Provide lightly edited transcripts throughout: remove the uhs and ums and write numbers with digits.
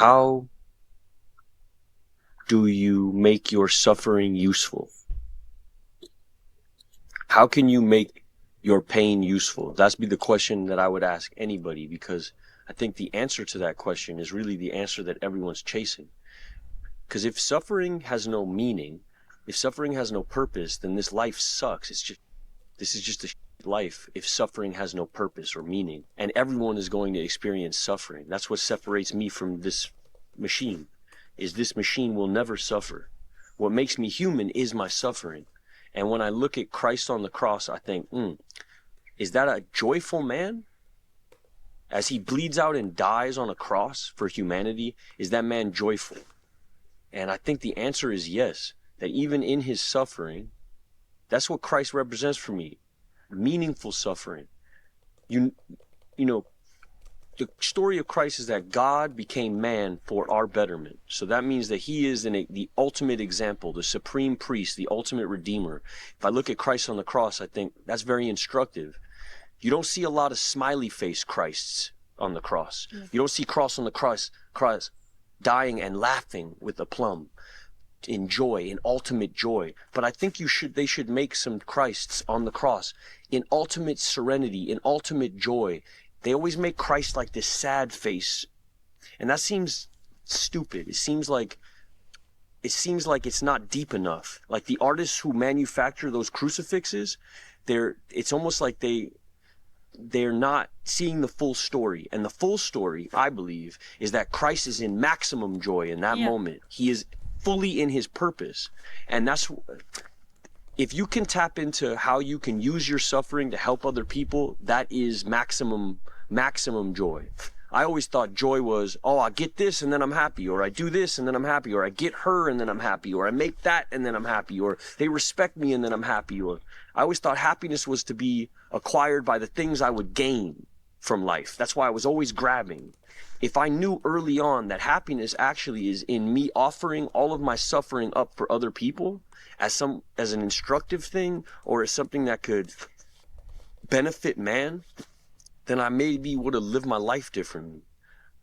how do you make your suffering useful? How can you make your pain useful? That's be the question that I would ask anybody, because I think the answer to that question is really the answer that everyone's chasing. Because if suffering has no meaning, if suffering has no purpose, then this life sucks. This is just a life if suffering has no purpose or meaning. And everyone is going to experience suffering. That's what separates me from this machine, is this machine will never suffer. What makes me human is my suffering. And when I look at Christ on the cross, I think, is that a joyful man? As he bleeds out and dies on a cross for humanity, is that man joyful? And I think the answer is yes, that even in his suffering, that's what Christ represents for me. Meaningful suffering. You know, the story of Christ is that God became man for our betterment. So that means that he is the ultimate example, the supreme priest, the ultimate redeemer. If I look at Christ on the cross, I think that's very instructive. You don't see a lot of smiley face Christs on the cross. Yeah. You don't see Christ on the cross dying and laughing with aplomb, in joy, in ultimate joy. But I think they should make some Christs on the cross in ultimate serenity, in ultimate joy. They always make Christ like this sad face, and that seems stupid. It seems like it's not deep enough. Like the artists who manufacture those crucifixes, it's almost like they're not seeing the full story. And the full story, I believe, is that Christ is in maximum joy in that moment. He is fully in his purpose. And that's, if you can tap into how you can use your suffering to help other people, that is maximum joy. I always thought joy was, I get this and then I'm happy, or I do this and then I'm happy, or I get her and then I'm happy, or I make that and then I'm happy, or they respect me and then I'm happy. Or I always thought happiness was to be acquired by the things I would gain from life. That's why I was always grabbing. If I knew early on that happiness actually is in me offering all of my suffering up for other people as an instructive thing, or as something that could benefit man, then I maybe would have lived my life differently.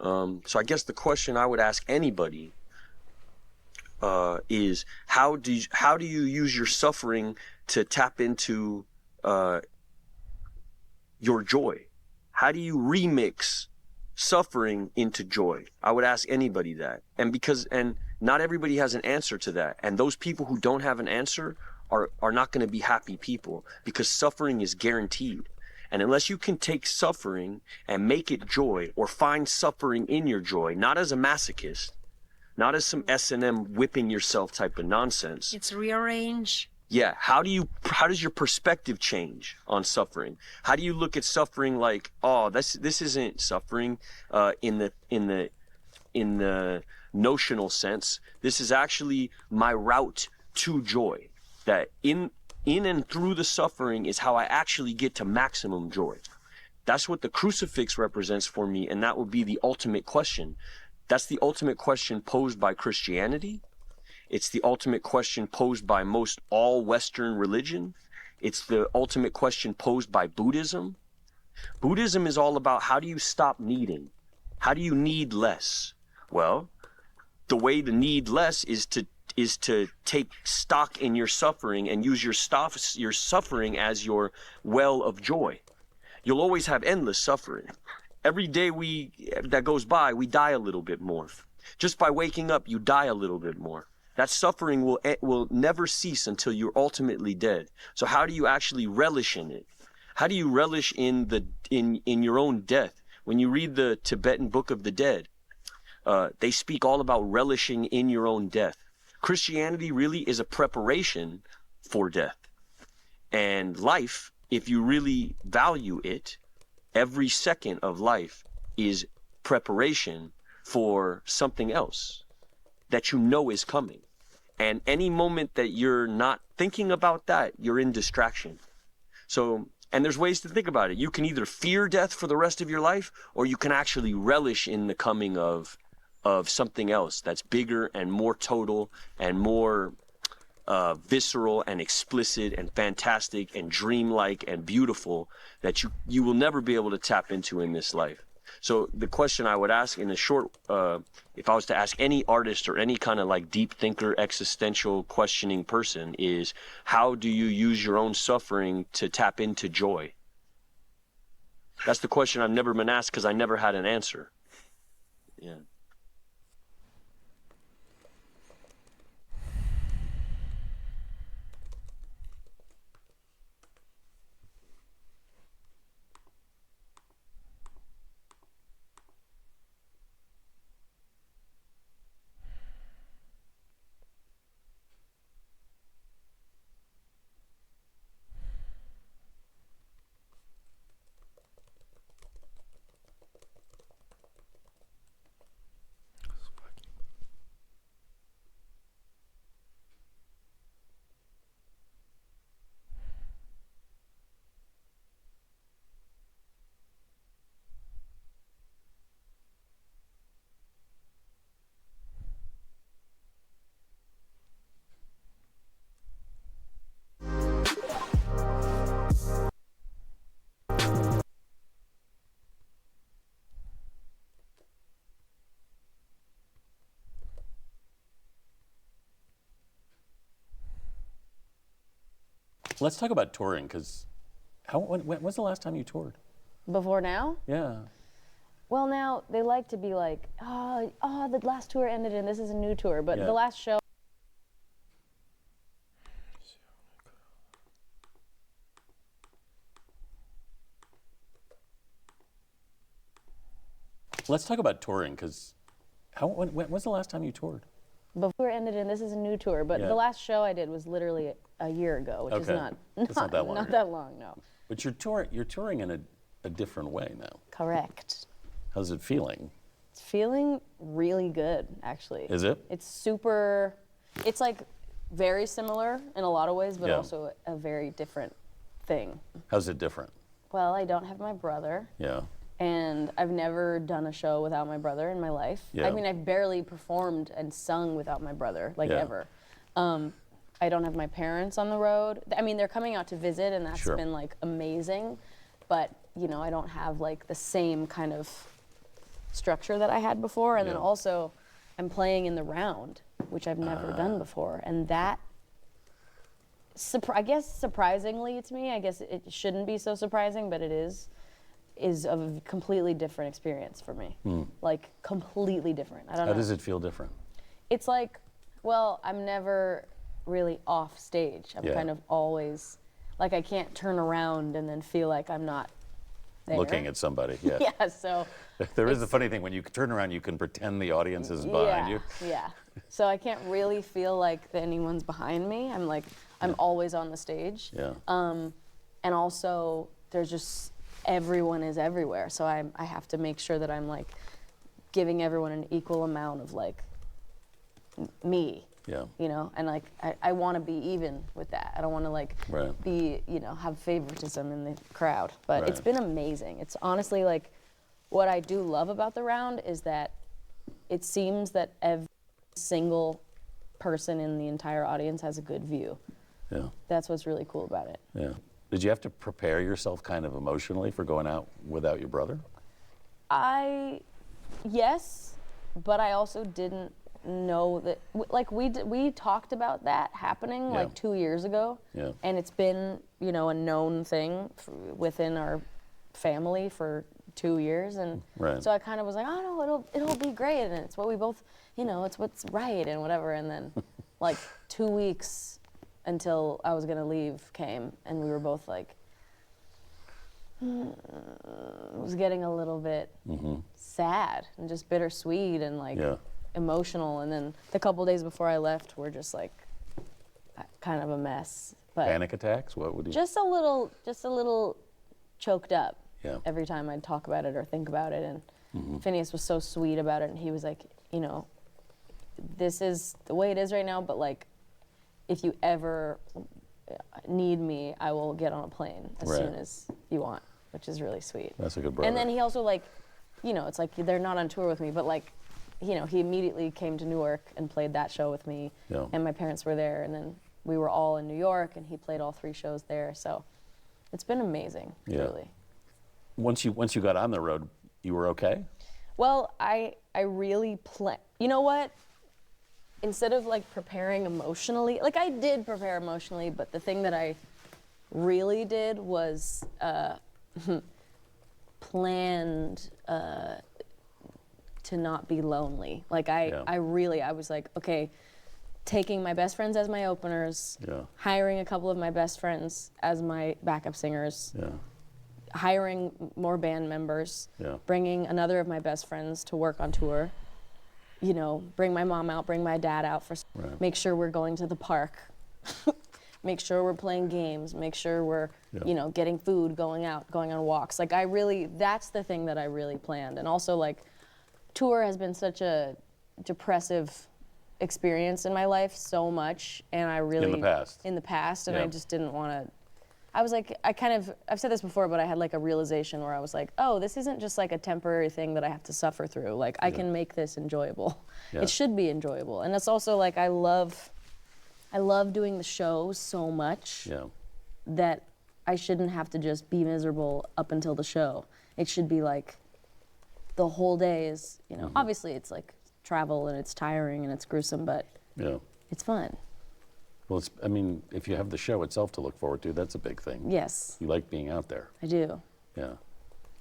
So I guess the question I would ask anybody is how do you use your suffering to tap into your joy? How do you remix suffering into joy? I would ask anybody that. And not everybody has an answer to that. And those people who don't have an answer are not going to be happy people, because suffering is guaranteed. And unless you can take suffering and make it joy, or find suffering in your joy, not as a masochist, not as some S&M whipping yourself type of nonsense. It's rearrange. Yeah. How does your perspective change on suffering? How do you look at suffering like, this isn't suffering in the notional sense. This is actually my route to joy. That in and through the suffering is how I actually get to maximum joy. That's what the crucifix represents for me, and that would be the ultimate question. That's the ultimate question posed by Christianity. It's the ultimate question posed by most all Western religion. It's the ultimate question posed by Buddhism. Buddhism is all about, how do you stop needing? How do you need less? Well, the way to need less is to take stock in your suffering and use your suffering as your well of joy. You'll always have endless suffering. Every day that goes by, we die a little bit more. Just by waking up, you die a little bit more. That suffering will never cease until you're ultimately dead. So how do you actually relish in it? How do you relish in your own death? When you read the Tibetan Book of the Dead, they speak all about relishing in your own death. Christianity really is a preparation for death. And life, if you really value it, every second of life is preparation for something else that you know is coming. And any moment that you're not thinking about that, you're in distraction. So, and there's ways to think about it. You can either fear death for the rest of your life, or you can actually relish in the coming of something else that's bigger and more total and more visceral and explicit and fantastic and dreamlike and beautiful, that you will never be able to tap into in this life. So the question I would ask in a short, if I was to ask any artist or any kind of like deep thinker, existential questioning person, is how do you use your own suffering to tap into joy? That's the question I've never been asked because I never had an answer. Yeah. Let's talk about touring, because when was the last time you toured? Before now? Yeah. Well, now they like to be like, the last tour ended and this is a new tour. But the last show. Let's talk about touring, because when was the last time you toured? Before it ended and this is a new tour. But the last show I did was literally a year ago, which is not that long. Not that long, no. But you're touring in a different way now. Correct. How's it feeling? It's feeling really good, actually. Is it? It's like very similar in a lot of ways, but also a very different thing. How's it different? Well, I don't have my brother. Yeah. And I've never done a show without my brother in my life. Yeah. I mean, I've barely performed and sung without my brother, ever. I don't have my parents on the road. I mean, they're coming out to visit, and that's been, like, amazing. But, you know, I don't have, like, the same kind of structure that I had before. And then also, I'm playing in the round, which I've never done before. And that, I guess surprisingly to me, I guess it shouldn't be so surprising, but it is a completely different experience for me. Like, completely different. I don't know. How does it feel different? It's like, well, I'm never really off stage. I'm kind of always, like, I can't turn around and then feel like I'm not there. Looking at somebody, yeah. Yeah, so. There is a funny thing, when you turn around, you can pretend the audience is behind you. Yeah, so I can't really feel like anyone's behind me. I'm like, I'm always on the stage. Yeah. And also, there's just, everyone is everywhere. So I have to make sure that I'm, like, giving everyone an equal amount of, like, me. Yeah. You know, and, like, I want to be even with that. I don't want to, like, be, you know, have favoritism in the crowd. But it's been amazing. It's honestly, like, what I do love about the round is that it seems that every single person in the entire audience has a good view. Yeah. That's what's really cool about it. Yeah. Did you have to prepare yourself kind of emotionally for going out without your brother? Yes, but I also didn't know that, like, we talked about that happening like 2 years ago. Yeah. And it's been, you know, a known thing within our family for 2 years. And so I kind of was like, oh no, it'll be great. And it's what we both, you know, it's what's right and whatever. And then like 2 weeks until I was gonna leave came, and we were both like, it was getting a little bit sad and just bittersweet and like emotional. And then the couple days before I left were just like kind of a mess. But panic attacks? What would you? Just a little choked up. Yeah. Every time I'd talk about it or think about it. And Phineas was so sweet about it, and he was like, you know, this is the way it is right now, but like, if you ever need me, I will get on a plane as soon as you want, which is really sweet. That's a good brother. And then he also, like, you know, it's like they're not on tour with me, but like, you know, he immediately came to Newark and played that show with me, and my parents were there, and then we were all in New York, and he played all 3 shows there. So it's been amazing, really. Once you got on the road, you were okay? Well, I really you know what? Instead of like preparing emotionally, like I did prepare emotionally, but the thing that I really did was planned to not be lonely. Like I was like, okay, taking my best friends as my openers, hiring a couple of my best friends as my backup singers, hiring more band members, bringing another of my best friends to work on tour, you know, bring my mom out, bring my dad out for, make sure we're going to the park, make sure we're playing games, make sure we're, you know, getting food, going out, going on walks. Like that's the thing that I really planned. And also like tour has been such a depressive experience in my life so much, and I really in the past and I just didn't want to. I was like, I've said this before, but I had like a realization where I was like, oh, this isn't just like a temporary thing that I have to suffer through. Like I can make this enjoyable. It should be enjoyable. And it's also like I love doing the show so much that I shouldn't have to just be miserable up until the show. It should be like the whole day is, you know, obviously it's like travel and it's tiring and it's gruesome, but it's fun. Well, I mean, if you have the show itself to look forward to, that's a big thing. Yes. You like being out there. I do. Yeah.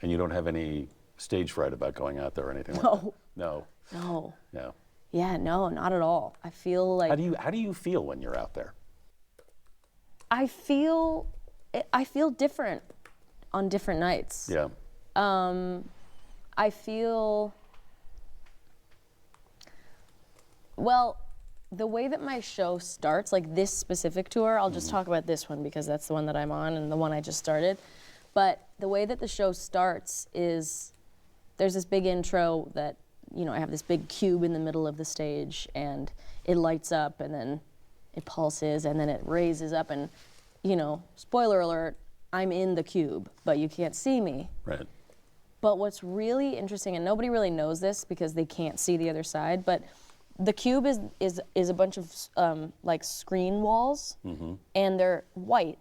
And you don't have any stage fright about going out there or anything like that? No. No. No. Yeah, no, not at all. I feel like... How do you feel when you're out there? I feel different on different nights. Yeah. I feel... Well, the way that my show starts, like this specific tour, I'll just talk about this one because that's the one that I'm on and the one I just started. But the way that the show starts is there's this big intro that, you know, I have this big cube in the middle of the stage and it lights up and then it pulses and then it raises up and, you know, spoiler alert, I'm in the cube, but you can't see me. Right. But what's really interesting, and nobody really knows this because they can't see the other side, but the cube is a bunch of like screen walls, and they're white.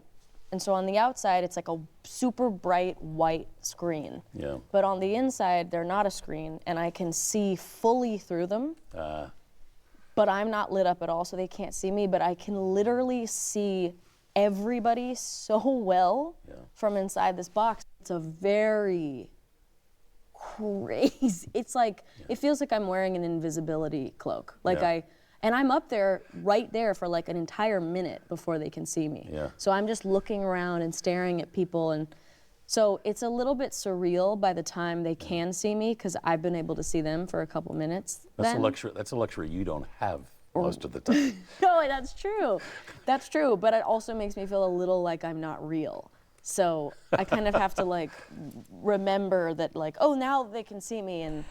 And so on the outside, it's like a super bright white screen. Yeah. But on the inside, they're not a screen, and I can see fully through them. But I'm not lit up at all, so they can't see me. But I can literally see everybody so well from inside this box. It's a very crazy. It's like it feels like I'm wearing an invisibility cloak. Like and I'm up there right there for like an entire minute before they can see me. Yeah. So I'm just looking around and staring at people, and so it's a little bit surreal by the time they can see me because I've been able to see them for a couple minutes. That's a luxury. That's a luxury you don't have most of the time. No, that's true. That's true. But it also makes me feel a little like I'm not real. So I kind of have to like remember that like, oh, now they can see me and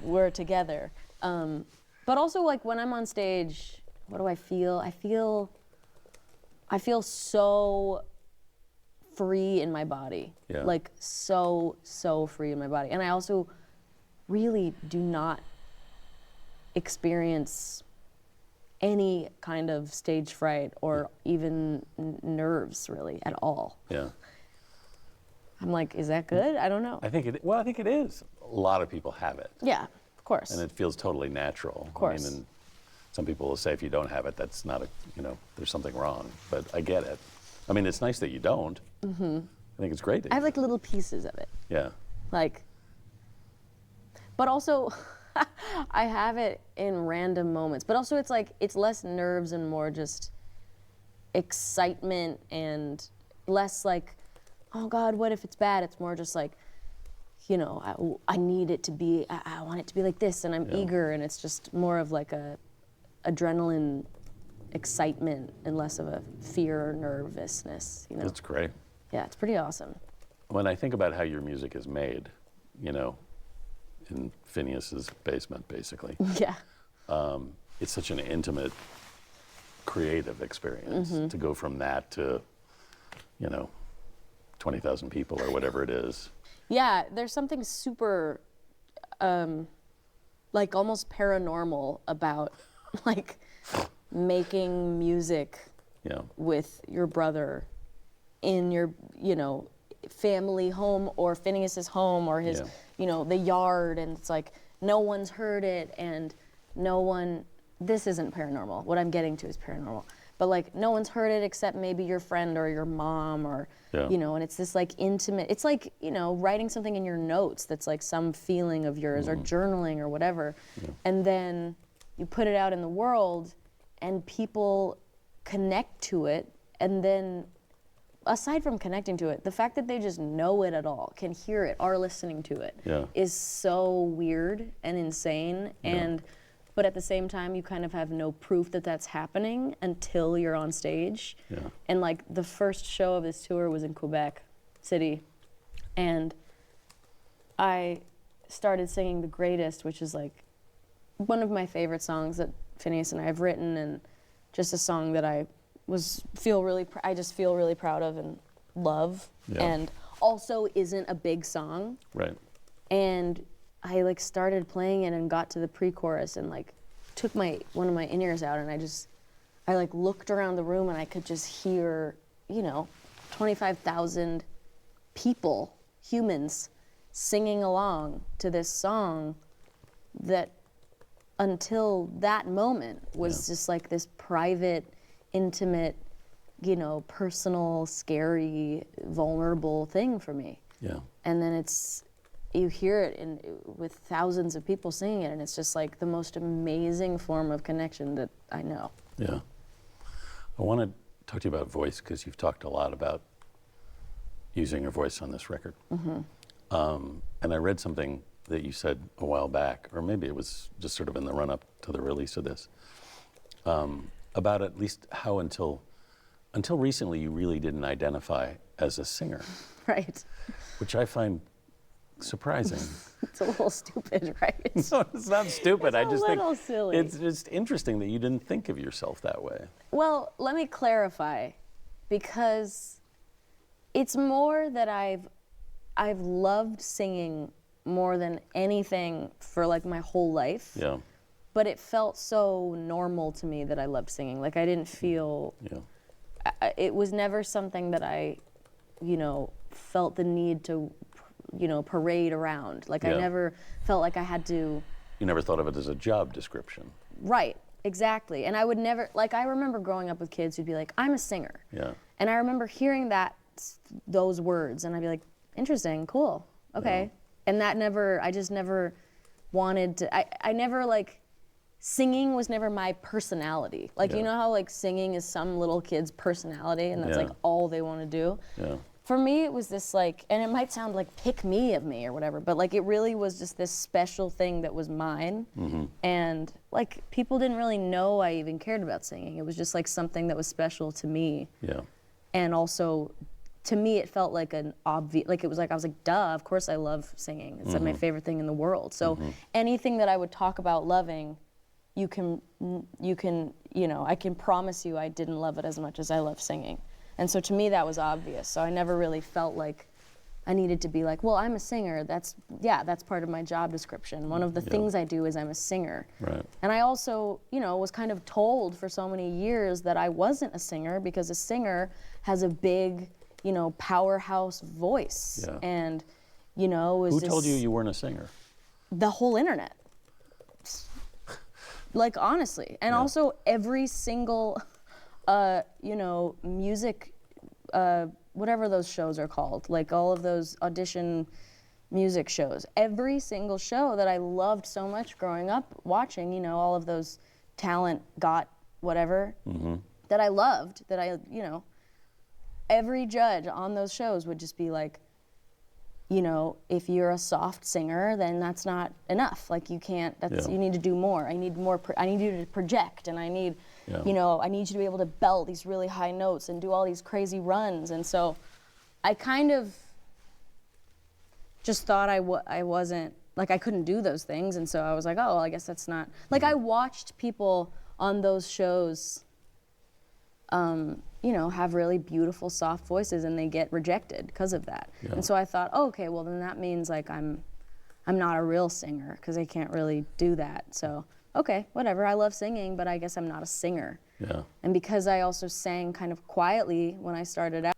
we're together. But also like when I'm on stage, what do I feel? I feel so free in my body. Yeah. Like so free in my body. And I also really do not experience any kind of stage fright or even nerves really at all. Yeah. I'm like, is that good? I don't know. I think it is. A lot of people have it. Yeah, of course. And it feels totally natural. Of course. I mean, and some people will say if you don't have it, that's not there's something wrong. But I get it. I mean, it's nice that you don't. Mm-hmm. I think it's great that I have like little pieces of it. Yeah. Like, but also, I have it in random moments. But also it's like, it's less nerves and more just excitement and less like, oh God, what if it's bad? It's more just like, you know, I need it to be, I want it to be like this, and I'm eager, and it's just more of like a adrenaline excitement and less of a fear or nervousness, you know? That's great. Yeah, it's pretty awesome. When I think about how your music is made, you know, in Phineas's basement, basically. Yeah. It's such an intimate, creative experience to go from that to, you know, 20,000 people or whatever it is. Yeah, there's something super, like almost paranormal about like making music with your brother in your, you know, family home or Phineas's home or his, the yard, and it's like no one's heard it and no one, this isn't paranormal. What I'm getting to is paranormal. But like no one's heard it except maybe your friend or your mom or, and it's this like intimate, it's like, writing something in your notes that's like some feeling of yours or journaling or whatever. And then you put it out in the world and people connect to it. And then aside from connecting to it, the fact that they just know it at all, can hear it, are listening to it, is so weird and insane. But at the same time, you kind of have no proof that that's happening until you're on stage. And like the first show of this tour was in Quebec City. And I started singing The Greatest, which is like one of my favorite songs that Phineas and I have written, and just a song that I just feel really proud of and love. And also isn't a big song. Right. And I like started playing it and got to the pre-chorus and like took one of my in-ears out, and I like looked around the room and I could just hear, 25,000 people, humans, singing along to this song that until that moment was just like this private, intimate, personal, scary, vulnerable thing for me. And then you hear it with thousands of people singing it, and it's just like the most amazing form of connection that I know. I want to talk to you about voice, because you've talked a lot about using your voice on this record. And I read something that you said a while back, or maybe it was just sort of in the run-up to the release of this, about at least how until recently you really didn't identify as a singer. Right. Which I find surprising. It's a little stupid, right? No, it's not stupid. It's I just think silly. it's just interesting that you didn't think of yourself that way. Well, let me clarify, because it's more that I've loved singing more than anything for like my whole life. But it felt so normal to me that I loved singing. Like I didn't feel, it was never something that I, felt the need to, parade around. Like I never felt like I had to. You never thought of it as a job description. Right, exactly. And I would never, like I remember growing up with kids who'd be like, I'm a singer. And I remember hearing those words, and I'd be like, interesting, cool, okay. And I just never wanted to, I never like, singing was never my personality. Like, you know how like singing is some little kid's personality and that's like all they want to do? For me, it was this like, and it might sound like pick me of me or whatever, but like it really was just this special thing that was mine. And like people didn't really know I even cared about singing. It was just like something that was special to me. And also, to me, it felt like an obvious, like it was like, I was like, duh, of course I love singing. It's like my favorite thing in the world. So anything that I would talk about loving, I can promise you I didn't love it as much as I love singing. And so to me that was obvious. So I never really felt like I needed to be like, well, I'm a singer. That's part of my job description. One of the things I do is I'm a singer. And I also, was kind of told for so many years that I wasn't a singer because a singer has a big, powerhouse voice. And, Who told you weren't a singer? The whole internet. Like honestly, and also every single, music, whatever those shows are called, like all of those audition music shows, every single show that I loved so much growing up watching, all of those talent got whatever that I loved, that I, every judge on those shows would just be like, if you're a soft singer, then that's not enough. Like you can't, you need to do more. I need you to project, and I need, I need you to be able to belt these really high notes and do all these crazy runs. And so I kind of just thought I wasn't, like I couldn't do those things. And so I was like, oh, well, I guess that's not, like I watched people on those shows, have really beautiful, soft voices, and they get rejected because of that. And so I thought, oh, okay, well then that means like I'm not a real singer because I can't really do that. So okay, whatever. I love singing, but I guess I'm not a singer. And because I also sang kind of quietly when I started out.